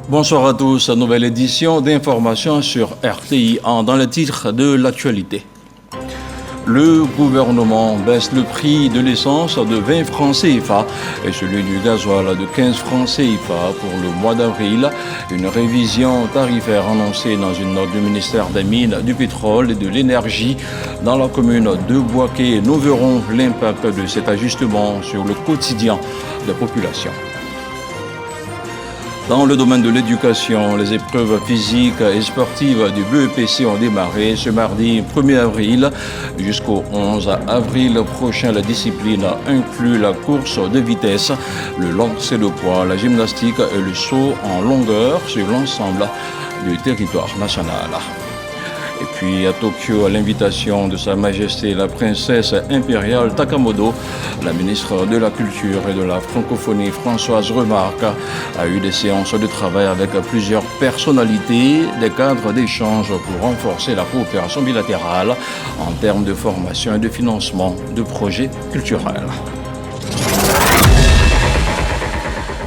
Bonsoir à tous, nouvelle édition d'informations sur RTI dans le titre de l'actualité. Le gouvernement baisse le prix de l'essence de 20 francs CFA et celui du gasoil de 15 francs CFA pour le mois d'avril. Une révision tarifaire annoncée dans une note du ministère des Mines, du Pétrole et de l'Énergie dans la commune de Boaké. Nous verrons l'impact de cet ajustement sur le quotidien des populations. Dans le domaine de l'éducation, les épreuves physiques et sportives du BEPC ont démarré ce mardi 1er avril. Jusqu'au 11 avril prochain, la discipline inclut la course de vitesse, le lancer de poids, la gymnastique et le saut en longueur sur l'ensemble du territoire national. Et puis à Tokyo, à l'invitation de Sa Majesté la Princesse impériale Takamoto, la ministre de la Culture et de la Francophonie Françoise Remarque a eu des séances de travail avec plusieurs personnalités, des cadres d'échange pour renforcer la coopération bilatérale en termes de formation et de financement de projets culturels.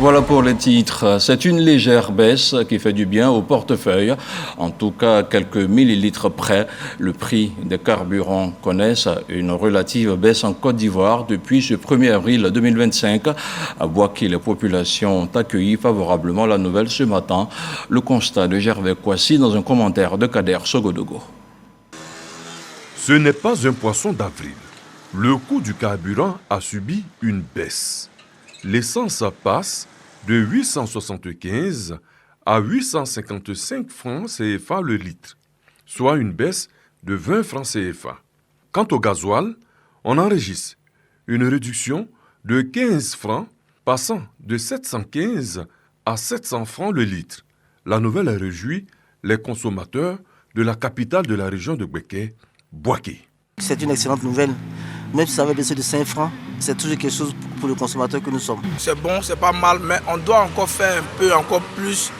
Voilà pour les titres. C'est une légère baisse qui fait du bien au portefeuille. En tout cas, quelques millilitres près, le prix des carburants connaissent une relative baisse en Côte d'Ivoire depuis ce 1er avril 2025. À Boaké, les populations ont accueilli favorablement la nouvelle ce matin. Le constat de Gervais Kouassi dans un commentaire de Kader Sogodogo. Ce n'est pas un poisson d'avril. Le coût du carburant a subi une baisse. L'essence passe de 875 à 855 francs CFA le litre, soit une baisse de 20 francs CFA. Quant au gasoil, on enregistre une réduction de 15 francs, passant de 715 à 700 francs le litre. La nouvelle réjouit les consommateurs de la capitale de la région de Béké, Boaké. C'est une excellente nouvelle. Même si ça va baisser de 5 francs, c'est toujours quelque chose pour le consommateur que nous sommes. C'est bon, c'est pas mal, mais on doit encore faire un peu, encore plus.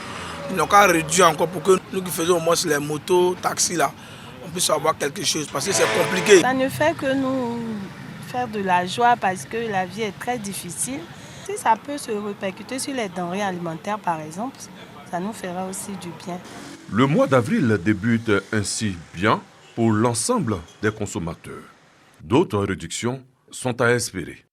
Ils n'ont qu'à réduire encore pour que nous qui faisons au moins les motos, taxis là, on puisse avoir quelque chose parce que c'est compliqué. Ça ne fait que nous faire de la joie parce que la vie est très difficile. Si ça peut se répercuter sur les denrées alimentaires par exemple, ça nous fera aussi du bien. Le mois d'avril débute ainsi bien pour l'ensemble des consommateurs. D'autres réductions sont à espérer.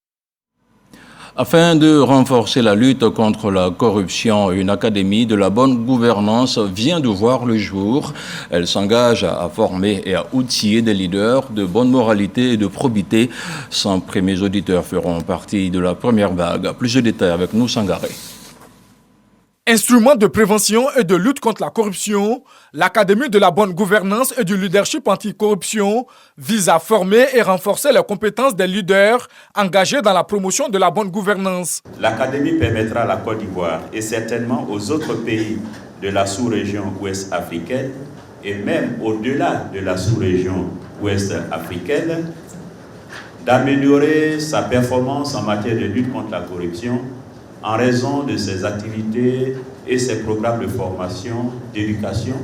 Afin de renforcer la lutte contre la corruption, une académie de la bonne gouvernance vient de voir le jour. Elle s'engage à former et à outiller des leaders de bonne moralité et de probité. 100 premiers auditeurs feront partie de la première vague. Plus de détails avec nous, Sangaré. Instrument de prévention et de lutte contre la corruption, l'Académie de la bonne gouvernance et du leadership anticorruption vise à former et renforcer les compétences des leaders engagés dans la promotion de la bonne gouvernance. L'Académie permettra à la Côte d'Ivoire et certainement aux autres pays de la sous-région ouest africaine et même au-delà de la sous-région ouest africaine d'améliorer sa performance en matière de lutte contre la corruption en raison de ses activités et ses programmes de formation, d'éducation,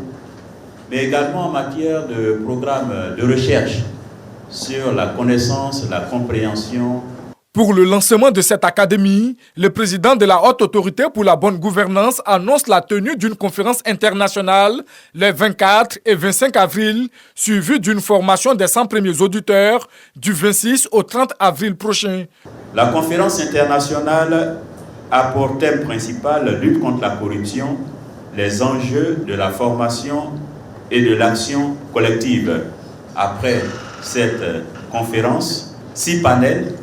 mais également en matière de programmes de recherche sur la connaissance, la compréhension. Pour le lancement de cette académie, le président de la Haute Autorité pour la bonne gouvernance annonce la tenue d'une conférence internationale les 24 et 25 avril, suivie d'une formation des 100 premiers auditeurs du 26 au 30 avril prochain. La conférence internationale a pour thème principal lutte contre la corruption, les enjeux de la formation et de l'action collective. Après cette conférence, 6 panels,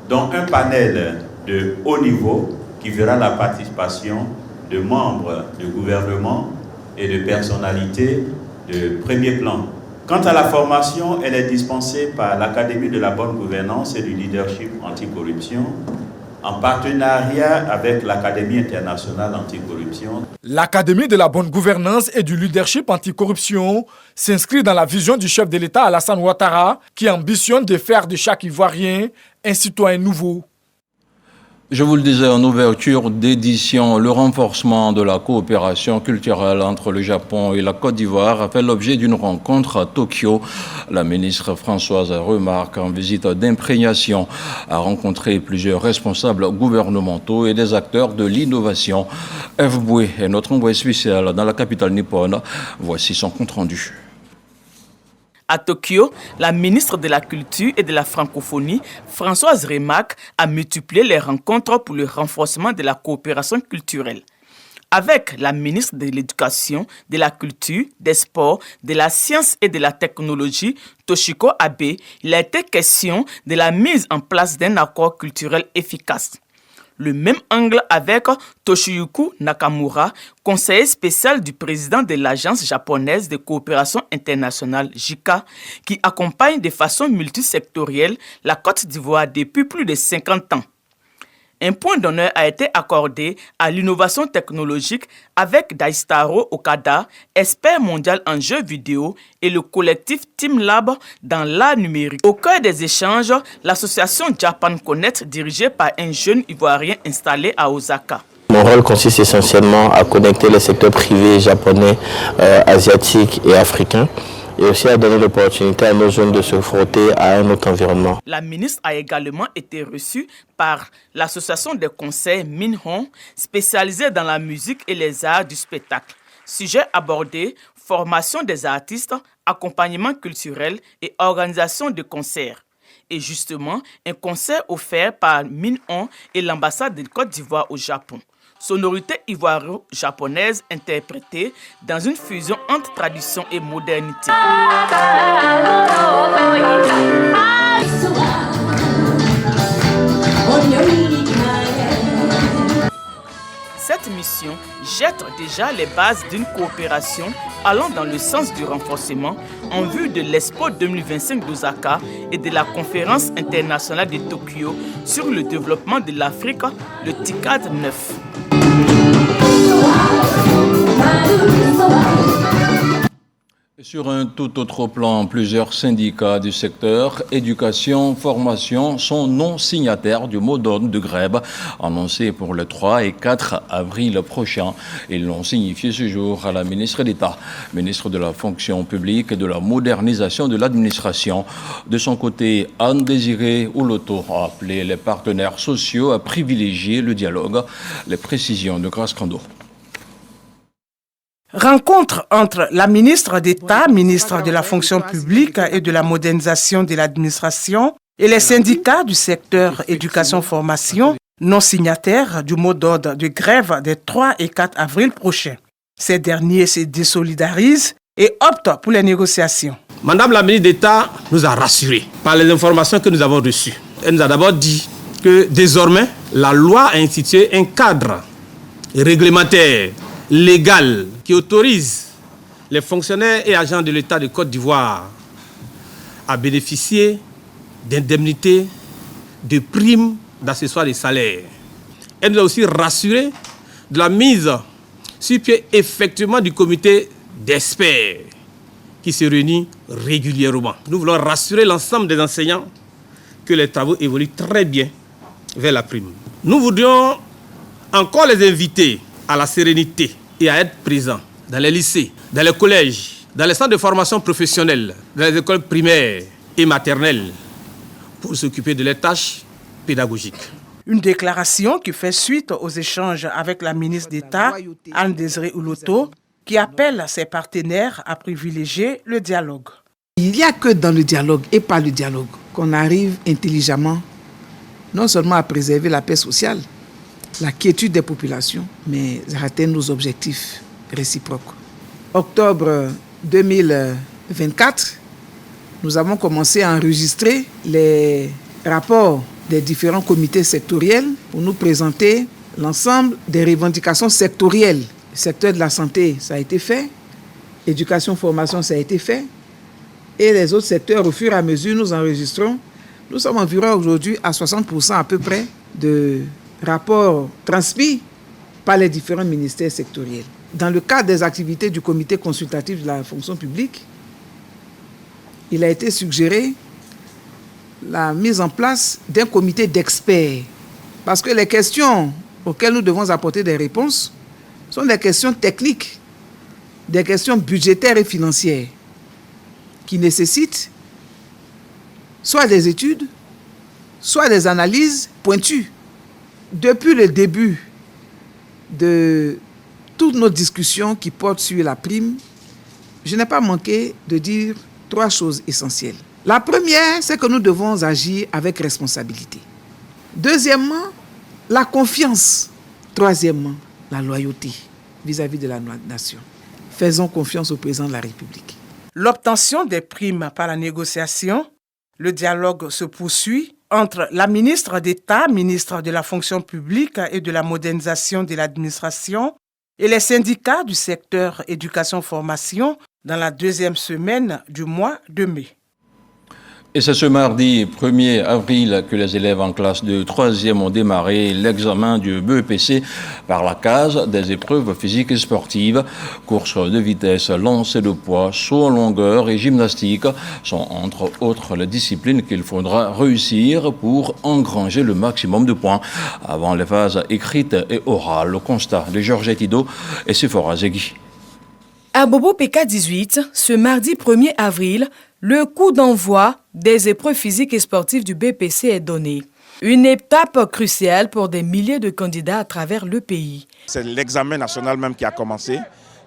dont un panel de haut niveau qui verra la participation de membres de gouvernement et de personnalités de premier plan. Quant à la formation, elle est dispensée par l'Académie de la bonne gouvernance et du leadership anticorruption, en partenariat avec l'Académie internationale anticorruption. L'Académie de la bonne gouvernance et du leadership anticorruption s'inscrit dans la vision du chef de l'État Alassane Ouattara qui ambitionne de faire de chaque Ivoirien un citoyen nouveau. Je vous le disais en ouverture d'édition, le renforcement de la coopération culturelle entre le Japon et la Côte d'Ivoire a fait l'objet d'une rencontre à Tokyo. La ministre Françoise Remarque, en visite d'imprégnation, a rencontré plusieurs responsables gouvernementaux et des acteurs de l'innovation. F. Boué est notre envoyé spécial dans la capitale nippone. Voici son compte-rendu. À Tokyo, la ministre de la Culture et de la Francophonie, Françoise Remarque, a multiplié les rencontres pour le renforcement de la coopération culturelle. Avec la ministre de l'Éducation, de la Culture, des Sports, de la Science et de la Technologie, Toshiko Abe, il a été question de la mise en place d'un accord culturel efficace. Le même angle avec Toshiyuki Nakamura, conseiller spécial du président de l'Agence japonaise de coopération internationale JICA, qui accompagne de façon multisectorielle la Côte d'Ivoire depuis plus de 50 ans. Un point d'honneur a été accordé à l'innovation technologique avec Daistaro Okada, expert mondial en jeux vidéo, et le collectif Team Lab dans l'art numérique. Au cœur des échanges, l'association Japan Connect, dirigée par un jeune Ivoirien installé à Osaka. Mon rôle consiste essentiellement à connecter les secteurs privés japonais, asiatiques et africains, et aussi à donner l'opportunité à nos jeunes de se frotter à un autre environnement. La ministre a également été reçue par l'association des concerts Minhon, spécialisée dans la musique et les arts du spectacle. Sujet abordé, formation des artistes, accompagnement culturel et organisation de concerts. Et justement, un concert offert par Minhon et l'ambassade de Côte d'Ivoire au Japon. Sonorité ivoiro-japonaise interprétée dans une fusion entre tradition et modernité. Cette mission jette déjà les bases d'une coopération allant dans le sens du renforcement en vue de l'Expo 2025 d'Osaka et de la conférence internationale de Tokyo sur le développement de l'Afrique, le TICAD 9. Sur un tout autre plan, plusieurs syndicats du secteur éducation, formation sont non signataires du mot d'ordre de grève annoncé pour le 3 et 4 avril prochain. Ils l'ont signifié ce jour à la ministre d'État, ministre de la fonction publique et de la modernisation de l'administration. De son côté, Anne-Désirée Ouloto a appelé les partenaires sociaux à privilégier le dialogue. Les précisions de Grace Kando. Rencontre entre la ministre d'État, ministre de la fonction publique et de la modernisation de l'administration et les syndicats du secteur éducation-formation non signataires du mot d'ordre de grève des 3 et 4 avril prochains. Ces derniers se désolidarisent et optent pour les négociations. Madame la ministre d'État nous a rassurés par les informations que nous avons reçues. Elle nous a d'abord dit que désormais, la loi a institué un cadre réglementaire légal qui autorise les fonctionnaires et agents de l'État de Côte d'Ivoire à bénéficier d'indemnités, de primes, d'accessoires de salaire. Elle nous a aussi rassuré de la mise sur pied effectivement du comité d'experts qui se réunit régulièrement. Nous voulons rassurer l'ensemble des enseignants que les travaux évoluent très bien vers la prime. Nous voudrions encore les inviter à la sérénité et à être présents dans les lycées, dans les collèges, dans les centres de formation professionnelle, dans les écoles primaires et maternelles pour s'occuper de leurs tâches pédagogiques. Une déclaration qui fait suite aux échanges avec la ministre d'État, Anne-Désirée Ouloto, qui appelle ses partenaires à privilégier le dialogue. Il n'y a que dans le dialogue et pas le dialogue qu'on arrive intelligemment non seulement à préserver la paix sociale, la quiétude des populations, mais à atteindre nos objectifs réciproques. Octobre 2024, nous avons commencé à enregistrer les rapports des différents comités sectoriels pour nous présenter l'ensemble des revendications sectorielles. Le secteur de la santé, ça a été fait. Éducation, formation, ça a été fait. Et les autres secteurs, au fur et à mesure, nous enregistrons. Nous sommes environ aujourd'hui à 60% à peu près de rapports transmis par les différents ministères sectoriels. Dans le cadre des activités du comité consultatif de la fonction publique, il a été suggéré la mise en place d'un comité d'experts Parce que les questions auxquelles nous devons apporter des réponses sont des questions techniques, des questions budgétaires et financières qui nécessitent soit des études, soit des analyses pointues. Depuis le début de toutes nos discussions qui portent sur la prime, je n'ai pas manqué de dire 3 choses essentielles. La première, c'est que nous devons agir avec responsabilité. Deuxièmement, la confiance. Troisièmement, la loyauté vis-à-vis de la nation. Faisons confiance au président de la République. L'obtention des primes par la négociation, le dialogue se poursuit entre la ministre d'État, ministre de la fonction publique et de la modernisation de l'administration, et les syndicats du secteur éducation-formation dans la 2e semaine du mois de mai. Et c'est ce mardi 1er avril que les élèves en classe de 3e ont démarré l'examen du BEPC par la case des épreuves physiques et sportives. Course de vitesse, lancer de poids, saut en longueur et gymnastique sont entre autres les disciplines qu'il faudra réussir pour engranger le maximum de points avant les phases écrites et orales. Le constat de Georgette Ido et Sephora Zegui. À Bobo PK18, ce mardi 1er avril, le coup d'envoi des épreuves physiques et sportives du BEPC est donné. Une étape cruciale pour des milliers de candidats à travers le pays. C'est l'examen national même qui a commencé.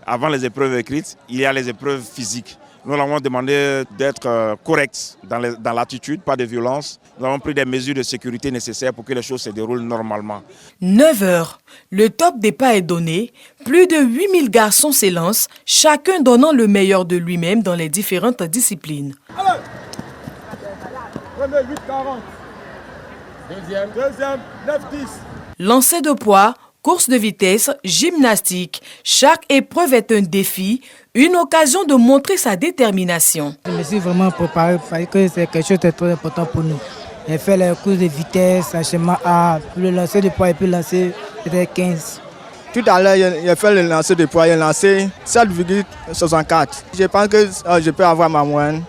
Avant les épreuves écrites, il y a les épreuves physiques. Nous avons demandé d'être corrects dans l'attitude, pas de violence. Nous avons pris des mesures de sécurité nécessaires pour que les choses se déroulent normalement. 9 heures, le top départ est donné. Plus de 8000 garçons s'élancent, chacun donnant le meilleur de lui-même dans les différentes disciplines. Allez. Premier 8,40. Deuxième 9,10. Lancer de poids, course de vitesse, gymnastique. Chaque épreuve est un défi, une occasion de montrer sa détermination. Je me suis vraiment préparé parce que c'est quelque chose de très important pour nous. J'ai fait les courses de vitesse, enchaînement A, le lancer de poids et puis le lancer de 15. Tout à l'heure, j'ai fait le lancer de poids, j'ai lancé 7,64. Je pense que je peux avoir ma moyenne.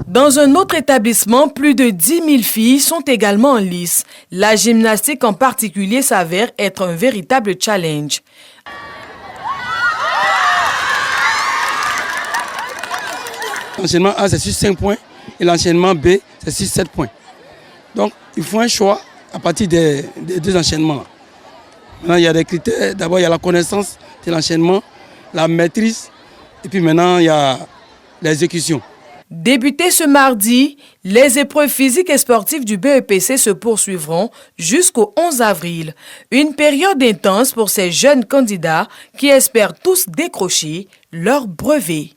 Dans un autre établissement, plus de 10 000 filles sont également en lice. La gymnastique en particulier s'avère être un véritable challenge. L'enchaînement A, c'est sur 5 points et l'enchaînement B, c'est sur 7 points. Donc, il faut un choix à partir des 2 enchaînements. Maintenant, il y a des critères. D'abord, il y a la connaissance de l'enchaînement, la maîtrise, et puis maintenant, il y a l'exécution. Débuté ce mardi, les épreuves physiques et sportives du BEPC se poursuivront jusqu'au 11 avril. Une période intense pour ces jeunes candidats qui espèrent tous décrocher leur brevet.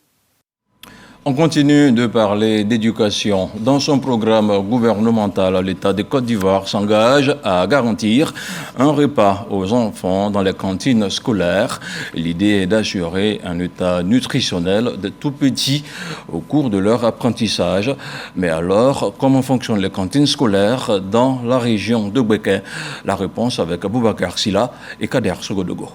On continue de parler d'éducation. Dans son programme gouvernemental, l'État de Côte d'Ivoire s'engage à garantir un repas aux enfants dans les cantines scolaires. L'idée est d'assurer un état nutritionnel de tout petits au cours de leur apprentissage. Mais alors, comment fonctionnent les cantines scolaires dans la région de Béquet? La réponse avec Aboubacar Silla et Kader Sogodogo.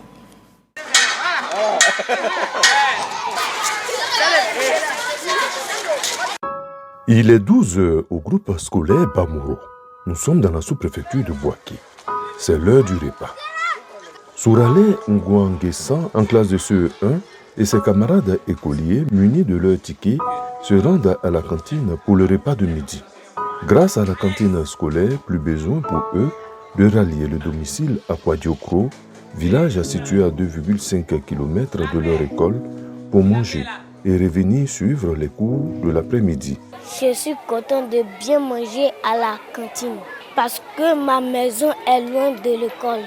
Il est 12 heures au groupe scolaire Bamouro. Nous sommes dans la sous-préfecture de Boaké. C'est l'heure du repas. Souralé Ngouanguessa, en classe de CE1, et ses camarades écoliers, munis de leur ticket, se rendent à la cantine pour le repas de midi. Grâce à la cantine scolaire, plus besoin pour eux de rallier le domicile à Kwadiokro, village situé à 2,5 km de leur école, pour manger et revenir suivre les cours de l'après-midi. Je suis content de bien manger à la cantine parce que ma maison est loin de l'école.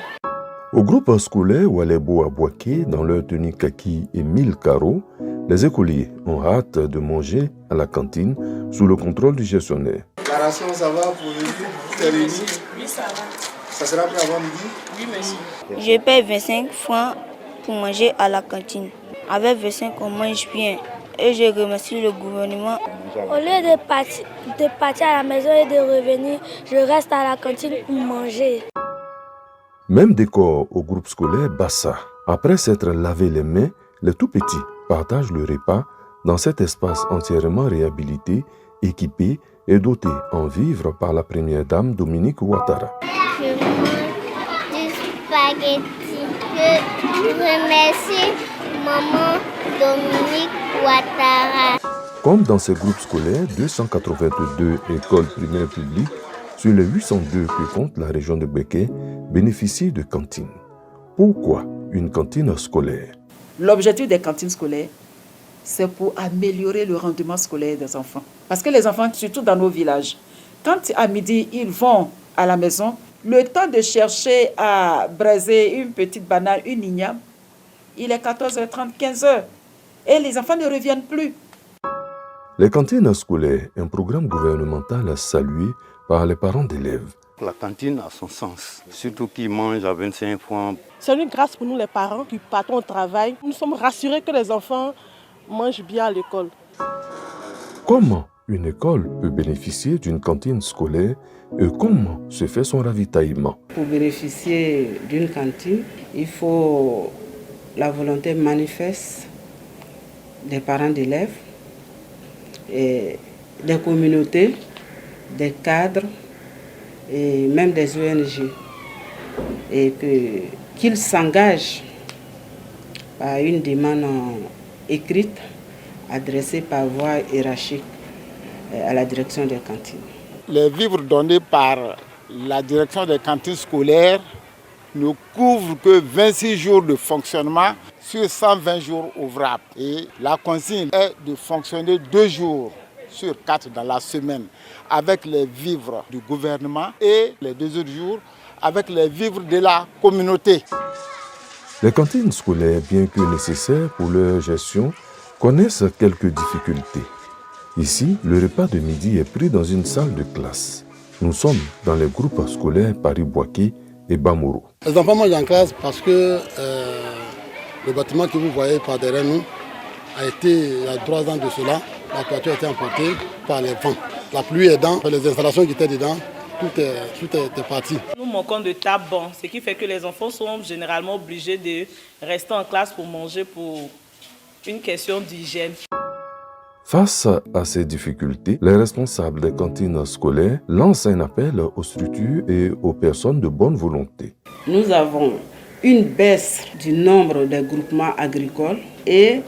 Au groupe scolaire Walebo à Boaké, dans leur tenue kaki et 1000 carreaux, les écoliers ont hâte de manger à la cantine sous le contrôle du gestionnaire. La ration, ça va pour le midi? Oui, ça va. Ça sera prêt avant midi? Oui, merci. Je paie 25 francs pour manger à la cantine. Avec 25, on mange bien. Et je remercie le gouvernement. Au lieu de partir à la maison et de revenir, je reste à la cantine pour manger. Même décor au groupe scolaire Bassa. Après s'être lavé les mains, les tout-petits partagent le repas dans cet espace entièrement réhabilité, équipé et doté en vivres par la première dame Dominique Ouattara. Je du spaghetti. Je remercie maman Dominique Ouattara. Comme dans ces groupes scolaires, 282 écoles primaires publiques sur les 802 que compte la région de Béké bénéficient de cantines. Pourquoi une cantine scolaire? L'objectif des cantines scolaires, c'est pour améliorer le rendement scolaire des enfants. Parce que les enfants, surtout dans nos villages, quand à midi, ils vont à la maison, le temps de chercher à braiser une petite banane, une igname, il est 14h30, 15h. Et les enfants ne reviennent plus. Les cantines scolaires, un programme gouvernemental salué par les parents d'élèves. La cantine a son sens, surtout qu'ils mangent à 25 francs. C'est une grâce pour nous les parents qui partons au travail. Nous sommes rassurés que les enfants mangent bien à l'école. Comment une école peut bénéficier d'une cantine scolaire et comment se fait son ravitaillement? Pour bénéficier d'une cantine, il faut la volonté manifeste des parents d'élèves, et des communautés, des cadres et même des ONG. Et qu'ils s'engagent à une demande écrite adressée par voie hiérarchique à la direction des cantines. Les vivres donnés par la direction des cantines scolaires ne couvrent que 26 jours de fonctionnement sur 120 jours ouvrables. Et la consigne est de fonctionner 2 jours sur 4 dans la semaine avec les vivres du gouvernement et les 2 autres jours avec les vivres de la communauté. Les cantines scolaires, bien que nécessaires pour leur gestion, connaissent quelques difficultés. Ici, le repas de midi est pris dans une salle de classe. Nous sommes dans les groupes scolaires Paris-Boaké et Bamoro. Les enfants mangent en classe parce que le bâtiment que vous voyez par derrière nous a été, il y a 3 ans de cela, la toiture a été emportée par les vents. La pluie aidant, les installations qui étaient dedans, tout est parti. Nous manquons de table, ce qui fait que les enfants sont généralement obligés de rester en classe pour manger pour une question d'hygiène. Face à ces difficultés, les responsables des cantines scolaires lancent un appel aux structures et aux personnes de bonne volonté. Nous avons une baisse du nombre des groupements agricoles et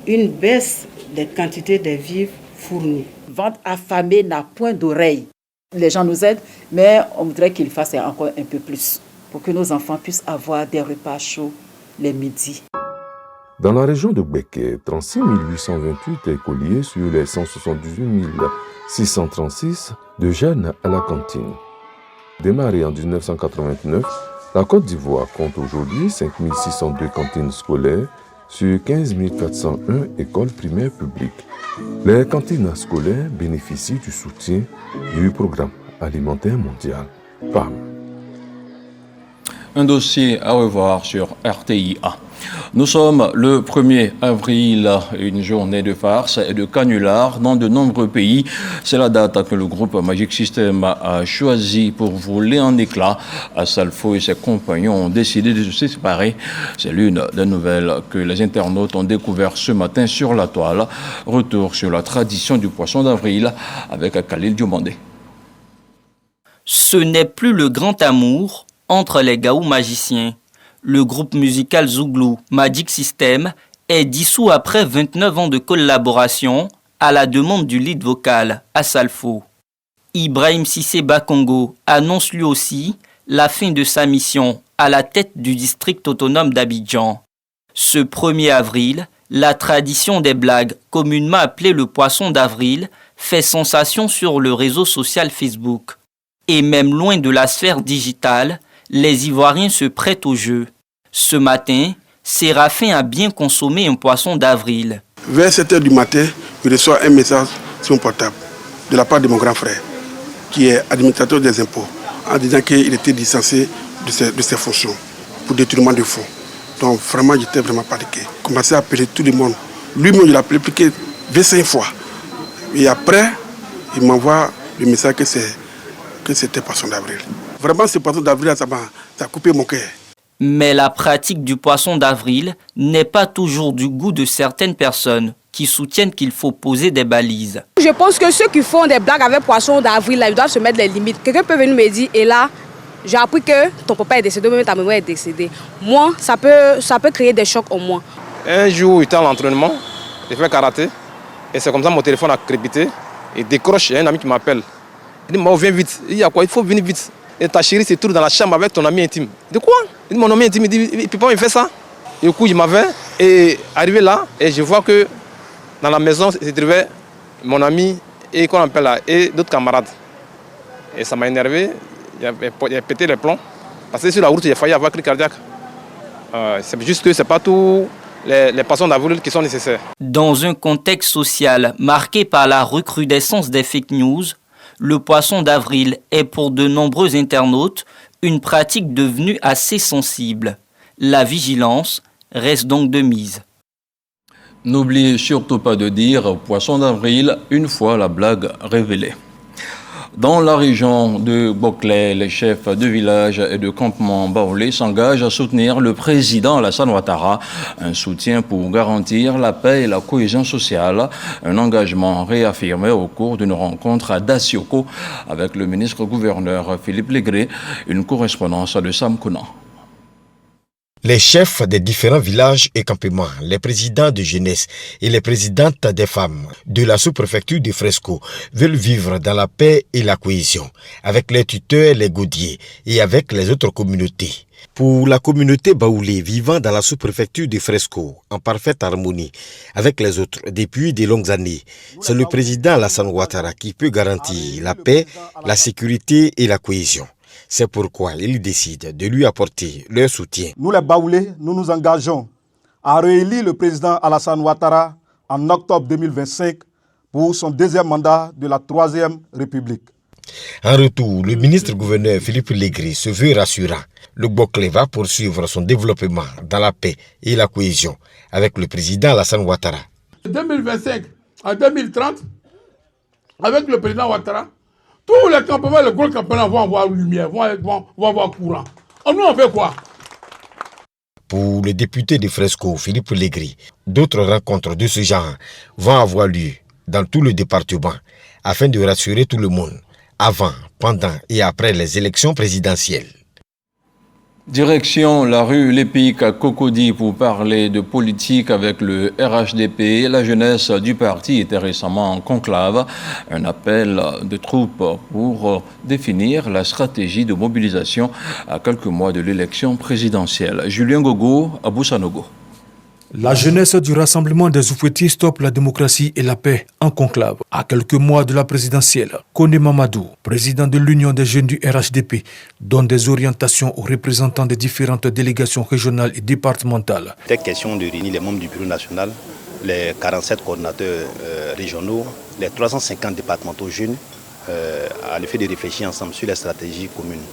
une baisse des quantités de vivres fournis. Vente affamée n'a point d'oreille. Les gens nous aident, mais on voudrait qu'ils fassent encore un peu plus pour que nos enfants puissent avoir des repas chauds les midis. Dans la région de Béké, 36 828 écoliers sur les 178 636 de jeunes à la cantine. Démarrée en 1989, la Côte d'Ivoire compte aujourd'hui 5 602 cantines scolaires sur 15 401 écoles primaires publiques. Les cantines scolaires bénéficient du soutien du Programme alimentaire mondial, PAM. Un dossier à revoir sur RTIA. Nous sommes le 1er avril, une journée de farce et de canular dans de nombreux pays. C'est la date que le groupe Magic System a choisi pour voler en éclats. Salfo et ses compagnons ont décidé de se séparer. C'est l'une des nouvelles que les internautes ont découvert ce matin sur la toile. Retour sur la tradition du poisson d'avril avec Khalil Diomandé. Ce n'est plus le grand amour entre les Gaou magiciens. Le groupe musical Zouglou Magic System est dissous après 29 ans de collaboration à la demande du lead vocal Assalfo. Ibrahim Sissé Bakongo annonce lui aussi la fin de sa mission à la tête du district autonome d'Abidjan. Ce 1er avril, la tradition des blagues, communément appelée le poisson d'avril, fait sensation sur le réseau social Facebook. Et même loin de la sphère digitale, les Ivoiriens se prêtent au jeu. Ce matin, Séraphin a bien consommé un poisson d'avril. Vers 7h du matin, je reçois un message sur mon portable de la part de mon grand frère, qui est administrateur des impôts, en disant qu'il était licencié de ses fonctions pour détournement de fonds. Donc vraiment, j'étais vraiment paniqué. J'ai commencé à appeler tout le monde. Lui-même, il a appelé plus que 25 fois. Et après, il m'envoie le message que c'était poisson d'avril. Vraiment, ce poisson d'avril, ça a coupé mon cœur. Mais la pratique du poisson d'avril n'est pas toujours du goût de certaines personnes qui soutiennent qu'il faut poser des balises. Je pense que ceux qui font des blagues avec poisson d'avril, ils doivent se mettre des limites. Quelqu'un peut venir me dire, et là, j'ai appris que ton papa est décédé, même ta maman est décédée. Moi, ça peut créer des chocs au moins. Un jour, j'étais à l'entraînement, j'ai fait karaté, et c'est comme ça mon téléphone a crépité. Il décroche, il y a un ami qui m'appelle. Il dit, Mao, viens vite. Il dit, à quoi? Il faut venir vite. Et ta chérie se trouve dans la chambre avec ton ami intime. De quoi? Il dit, mon ami intime, il dit, il ne peut pas me faire ça. Et du coup, il m'avait, et arrivé là, et je vois que dans la maison, se trouvait mon ami et qu'on appelle là, et d'autres camarades. Et ça m'a énervé, il a pété les plombs. Parce que sur la route, j'ai failli avoir crise cardiaque. C'est juste que ce n'est pas tout les poissons d'avril qui sont nécessaires. Dans un contexte social marqué par la recrudescence des fake news, le poisson d'avril est pour de nombreux internautes une pratique devenue assez sensible. La vigilance reste donc de mise. N'oubliez surtout pas de dire poisson d'avril une fois la blague révélée. Dans la région de Boclé, les chefs de village et de campement baoulé s'engagent à soutenir le président Alassane Ouattara, un soutien pour garantir la paix et la cohésion sociale, un engagement réaffirmé au cours d'une rencontre à Dacioko avec le ministre-gouverneur Philippe Légré, une correspondance de Sam Kounan. Les chefs des différents villages et campements, les présidents de jeunesse et les présidentes des femmes de la sous-préfecture de Fresco veulent vivre dans la paix et la cohésion, avec les tuteurs, les gaudiers et avec les autres communautés. Pour la communauté baoulé vivant dans la sous-préfecture de Fresco, en parfaite harmonie avec les autres depuis de longues années, c'est le président Alassane Ouattara qui peut garantir la paix, la sécurité et la cohésion. C'est pourquoi ils décident de lui apporter leur soutien. Nous les Baoulés, nous nous engageons à réélire le président Alassane Ouattara en octobre 2025 pour son deuxième mandat de la Troisième République. En retour, le ministre-gouverneur Philippe Légré se veut rassurant. Le Boclé va poursuivre son développement dans la paix et la cohésion avec le président Alassane Ouattara. 2025 à 2030, avec le président Ouattara, tous les campements, les gros campements vont avoir lumière, vont avoir courant. Nous, on fait quoi? Pour le député de Fresco, Philippe Légré, d'autres rencontres de ce genre vont avoir lieu dans tout le département afin de rassurer tout le monde avant, pendant et après les élections présidentielles. Direction la rue Lépic à Cocody pour parler de politique avec le RHDP. La jeunesse du parti était récemment en conclave. Un appel de troupes pour définir la stratégie de mobilisation à quelques mois de l'élection présidentielle. Julien Gogo, à Boussanogo. La jeunesse du Rassemblement des Oufouettis stoppe la démocratie et la paix en conclave. À quelques mois de la présidentielle, Koné Mamadou, président de l'Union des jeunes du RHDP, donne des orientations aux représentants des différentes délégations régionales et départementales. Il était question de réunir les membres du bureau national, les 47 coordinateurs régionaux, les 350 départementaux jeunes, à l'effet de réfléchir ensemble sur les stratégies communes.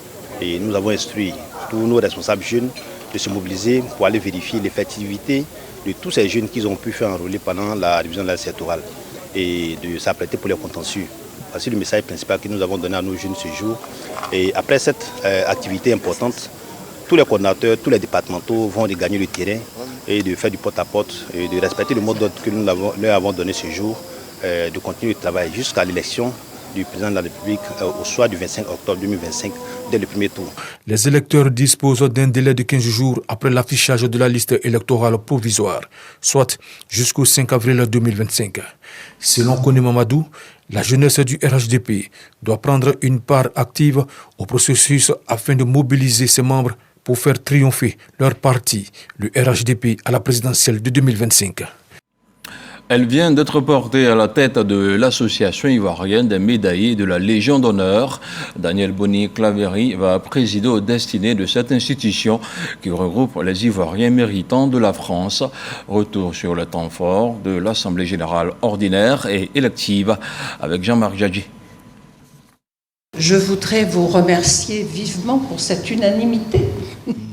Et nous avons instruit tous nos responsables jeunes de se mobiliser pour aller vérifier l'effectivité de tous ces jeunes qu'ils ont pu faire enrôler pendant la révision de la loi électorale et de s'apprêter pour les contentieux. Voici le message principal que nous avons donné à nos jeunes ce jour. Et après cette activité importante, tous les coordinateurs, tous les départementaux vont regagner le terrain et de faire du porte-à-porte et de respecter le mode d'ordre que nous leur avons donné ce jour, de continuer le travail jusqu'à l'élection du président de la République au soir du 25 octobre 2025, dès le premier tour. Les électeurs disposent d'un délai de 15 jours après l'affichage de la liste électorale provisoire, soit jusqu'au 5 avril 2025. Selon Koné Mamadou, la jeunesse du RHDP doit prendre une part active au processus afin de mobiliser ses membres pour faire triompher leur parti, le RHDP, à la présidentielle de 2025. Elle vient d'être portée à la tête de l'association ivoirienne des médaillés de la Légion d'honneur. Daniel Boni-Claverie va présider aux destinées de cette institution qui regroupe les Ivoiriens méritants de la France. Retour sur le temps fort de l'Assemblée générale ordinaire et élective avec Jean-Marc Djadji. Je voudrais vous remercier vivement pour cette unanimité.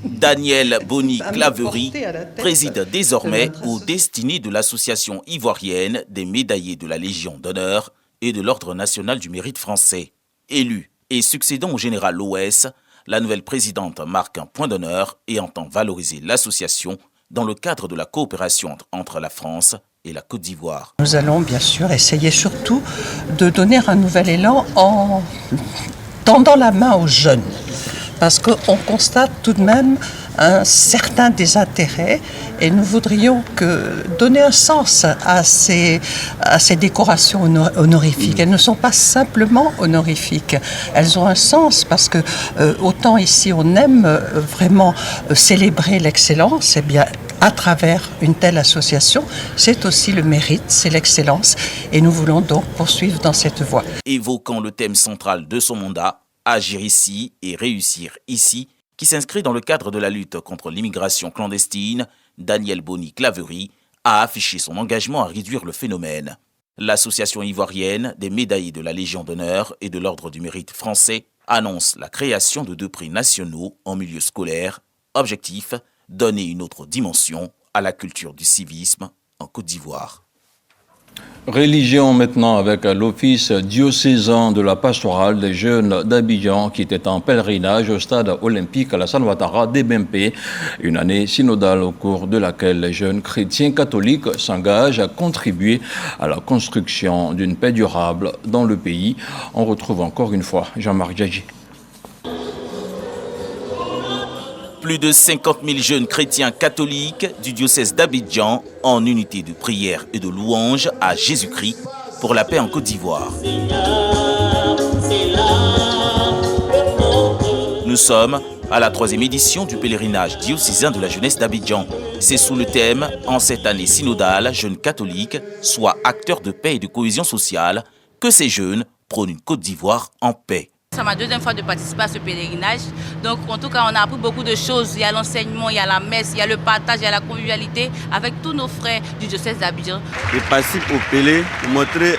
Daniel Boni-Claverie préside désormais aux destinées de l'association ivoirienne des médaillés de la Légion d'honneur et de l'Ordre national du mérite français. Élue et succédant au général Loès, la nouvelle présidente marque un point d'honneur et entend valoriser l'association dans le cadre de la coopération entre la France et la Côte d'Ivoire. Nous allons bien sûr essayer surtout de donner un nouvel élan en tendant la main aux jeunes. parce qu'on constate tout de même un certain désintérêt et nous voudrions donner un sens à ces décorations honorifiques. Elles ne sont pas simplement honorifiques, elles ont un sens parce que autant ici on aime vraiment célébrer l'excellence, eh bien à travers une telle association, c'est aussi le mérite, c'est l'excellence et nous voulons donc poursuivre dans cette voie. Évoquant le thème central de son mandat, agir ici et réussir ici, qui s'inscrit dans le cadre de la lutte contre l'immigration clandestine, Daniel Boni-Claverie a affiché son engagement à réduire le phénomène. L'association ivoirienne des médaillés de la Légion d'honneur et de l'Ordre du mérite français annonce la création de 2 prix nationaux en milieu scolaire. Objectif, donner une autre dimension à la culture du civisme en Côte d'Ivoire. Religion maintenant avec l'office diocésain de la pastorale des jeunes d'Abidjan qui était en pèlerinage au stade olympique Alassane Ouattara d'Ebempe, une année synodale au cours de laquelle les jeunes chrétiens catholiques s'engagent à contribuer à la construction d'une paix durable dans le pays. On retrouve encore une fois Jean-Marc Djadji. Plus de 50 000 jeunes chrétiens catholiques du diocèse d'Abidjan en unité de prière et de louange à Jésus-Christ pour la paix en Côte d'Ivoire. Nous sommes à la 3e édition du pèlerinage diocésain de la jeunesse d'Abidjan. C'est sous le thème « En cette année synodale, jeunes catholiques, soit acteurs de paix et de cohésion sociale » que ces jeunes prônent une Côte d'Ivoire en paix. C'est ma 2e fois de participer à ce pèlerinage. Donc en tout cas, on a appris beaucoup de choses. Il y a l'enseignement, il y a la messe, il y a le partage, il y a la convivialité avec tous nos frères du diocèse d'Abidjan. Je participe au Pélé pour montrer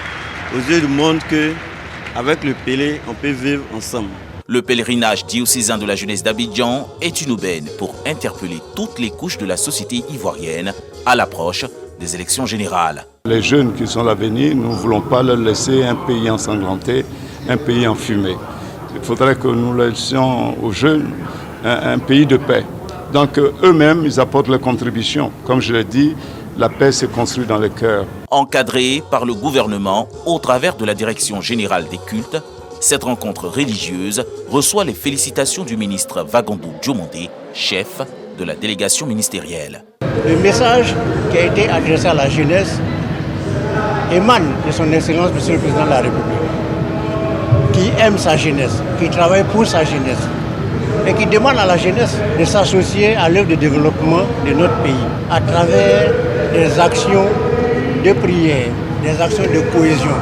aux yeux du monde qu'avec le Pélé, on peut vivre ensemble. Le pèlerinage diocésain de la jeunesse d'Abidjan est une aubaine pour interpeller toutes les couches de la société ivoirienne à l'approche des élections générales. Les jeunes qui sont l'avenir, nous ne voulons pas leur laisser un pays ensanglanté, un pays enfumé. Il faudrait que nous laissions aux jeunes un pays de paix. Donc eux-mêmes, ils apportent leur contribution. Comme je l'ai dit, la paix se construit dans le cœur. Encadrée par le gouvernement au travers de la Direction générale des cultes, cette rencontre religieuse reçoit les félicitations du ministre Vagandou Diomandé, chef de la délégation ministérielle. Le message qui a été adressé à la jeunesse émane de son Excellence, Monsieur le Président de la République, qui aime sa jeunesse, qui travaille pour sa jeunesse et qui demande à la jeunesse de s'associer à l'œuvre de développement de notre pays à travers des actions de prière, des actions de cohésion,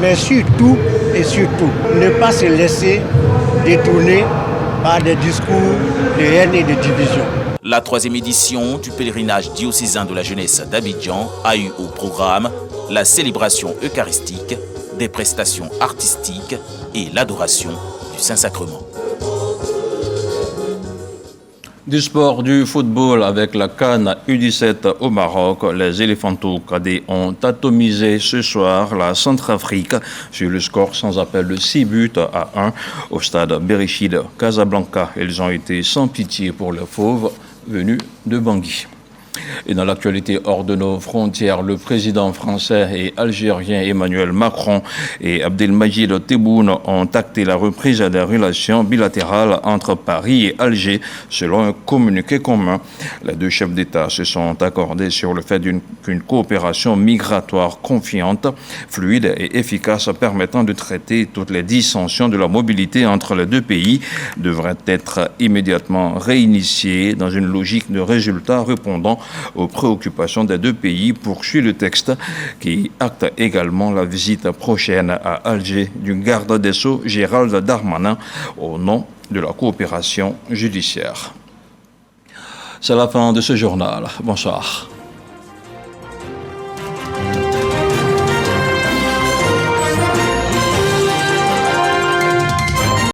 mais surtout et surtout ne pas se laisser détourner par des discours de haine et de division. La 3e édition du pèlerinage diocésain de la jeunesse d'Abidjan a eu au programme la célébration eucharistique, des prestations artistiques et l'adoration du Saint-Sacrement. Du sport, du football avec la CAN U17 au Maroc, les Éléphantos cadets ont atomisé ce soir la Centrafrique sur le score sans appel de 6-1 au stade Berishid Casablanca. Ils ont été sans pitié pour les fauves venus de Bangui. Et dans l'actualité hors de nos frontières, le président français et algérien Emmanuel Macron et Abdelmajid Tebboune ont acté la reprise des relations bilatérales entre Paris et Alger selon un communiqué commun. Les 2 chefs d'État se sont accordés sur le fait qu'une coopération migratoire confiante, fluide et efficace permettant de traiter toutes les dissensions de la mobilité entre les 2 pays devrait être immédiatement réinitiée dans une logique de résultats répondant aux préoccupations des 2 pays, poursuit le texte qui acte également la visite prochaine à Alger du garde des Sceaux Gérald Darmanin au nom de la coopération judiciaire. C'est la fin de ce journal. Bonsoir.